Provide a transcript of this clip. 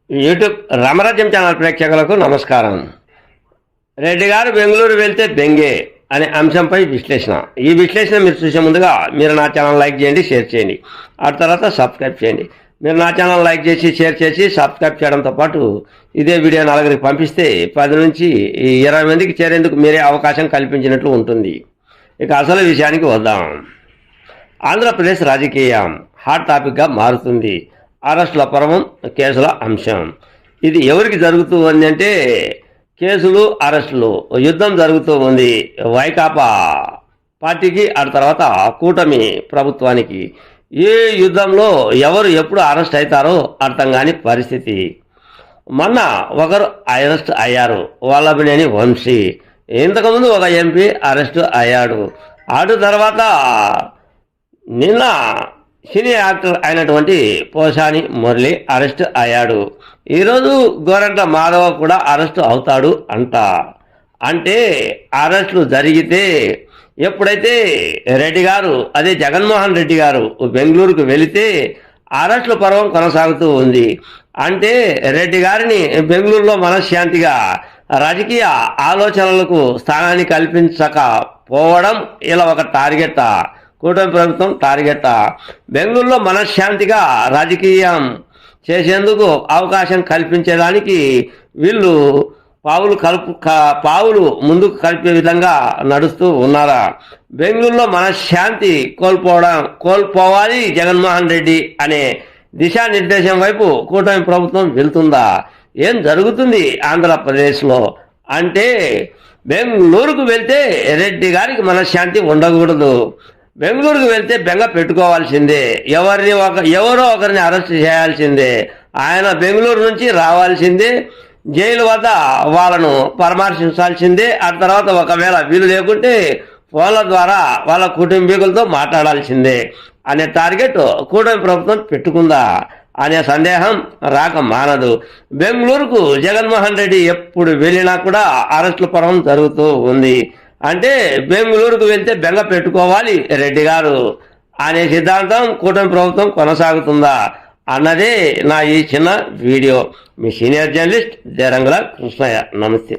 YouTube రామరాజ్యం channel ప్రేక్షకులకు నమస్కారం. రెడ్డి గారు బెంగళూరు వెళ్తే బెంగే అనే అంశంపై విశ్లేషణ. ఈ విశ్లేషణ మీరు చూసే ముందుగా మీరు నా ఛానల్ లైక్ చేయండి, షేర్ చేయండి. ఆ తర్వాత సబ్స్క్రైబ్ చేయండి. మీరు నా ఛానల్ లైక్ చేసి షేర్ చేసి సబ్స్క్రైబ్ చేయడంతో పాటు ఇదే వీడియో నలుగురికి పంపిస్తే 10 నుంచి 20 మందికి చేరేందుకు మీరే అవకాశం కల్పించినట్లు ఉంటుంది. ఇక అసలు విషయానికి వద్దాం. ఆంధ్రప్రదేశ్ రాజకీయం హాట్ టాపిక్గా మారుతుంది. అరెస్టుల పర్వం, కేసుల అంశం. ఇది ఎవరికి జరుగుతూ ఉంది అంటే కేసులు, అరెస్టులు, యుద్ధం జరుగుతూ ఉంది వైకాపా పార్టీకి, ఆ తర్వాత కూటమి ప్రభుత్వానికి. ఈ యుద్ధంలో ఎవరు ఎప్పుడు అరెస్ట్ అవుతారో అర్థం కాని పరిస్థితి. మొన్న ఒకరు అరెస్ట్ అయ్యారు, వల్లభనేని వంశీ. ఇంతకుముందు ఒక ఎంపీ అరెస్ట్ అయ్యాడు. అటు తర్వాత నిన్న సినీ యాక్టర్ అయినటువంటి పోసాని మురళి అరెస్ట్ అయ్యాడు. ఈరోజు గోరంట్ల మాధవ కూడా అరెస్ట్ అవుతాడు అంట. అంటే అరెస్టులు జరిగితే ఎప్పుడైతే రెడ్డి గారు, అదే జగన్మోహన్ రెడ్డి గారు బెంగళూరుకు వెళితే అరెస్టుల పర్వం కొనసాగుతూ ఉంది. అంటే రెడ్డి గారిని బెంగళూరులో మనశ్శాంతిగా రాజకీయ ఆలోచనలకు స్థానాన్ని కల్పించకపోవడం ఇలా ఒక టార్గెట్, కూటమి ప్రభుత్వం టార్గెట్. బెంగళూరులో మనశ్శాంతిగా రాజకీయం చేసేందుకు అవకాశం కల్పించేదానికి వీళ్ళు పావులు ముందుకు కలిపే విధంగా నడుస్తూ ఉన్నారా? బెంగళూరులో మనశ్శాంతి కోల్పోవాలి జగన్మోహన్ రెడ్డి అనే దిశానిర్దేశం వైపు కూటమి ప్రభుత్వం వెళ్తుందా? ఏం జరుగుతుంది ఆంధ్రప్రదేశ్లో అంటే బెంగళూరుకు వెళ్తే రెడ్డి గారికి మనశ్శాంతి ఉండకూడదు. బెంగళూరుకు వెళ్తే బెంగ పెట్టుకోవాల్సిందే. ఎవరో ఒకరిని అరెస్ట్ చేయాల్సిందే. ఆయన బెంగళూరు నుంచి రావాల్సిందే, జైలు వద్ద వాళ్ళను పరామర్శించాల్సిందే. ఆ తర్వాత ఒకవేళ వీలు లేకుంటే ఫోన్ల ద్వారా వాళ్ళ కుటుంబీకులతో మాట్లాడాల్సిందే అనే టార్గెట్ కూటమి ప్రభుత్వం పెట్టుకుందా అనే సందేహం రాక మానదు. బెంగళూరుకు జగన్మోహన్ రెడ్డి ఎప్పుడు వెళ్ళినా కూడా అరెస్టుల పర్వం జరుగుతూ ఉంది. అంటే బెంగళూరుకు వెళ్తే బెంగ పెట్టుకోవాలి రెడ్డి గారు అనే సిద్ధాంతం కూటమి ప్రభుత్వం కొనసాగుతుందా అన్నదే నా ఈ చిన్న వీడియో. మీ సీనియర్ జర్నలిస్ట్ దేరంగుల కృష్ణయ్య. నమస్తే.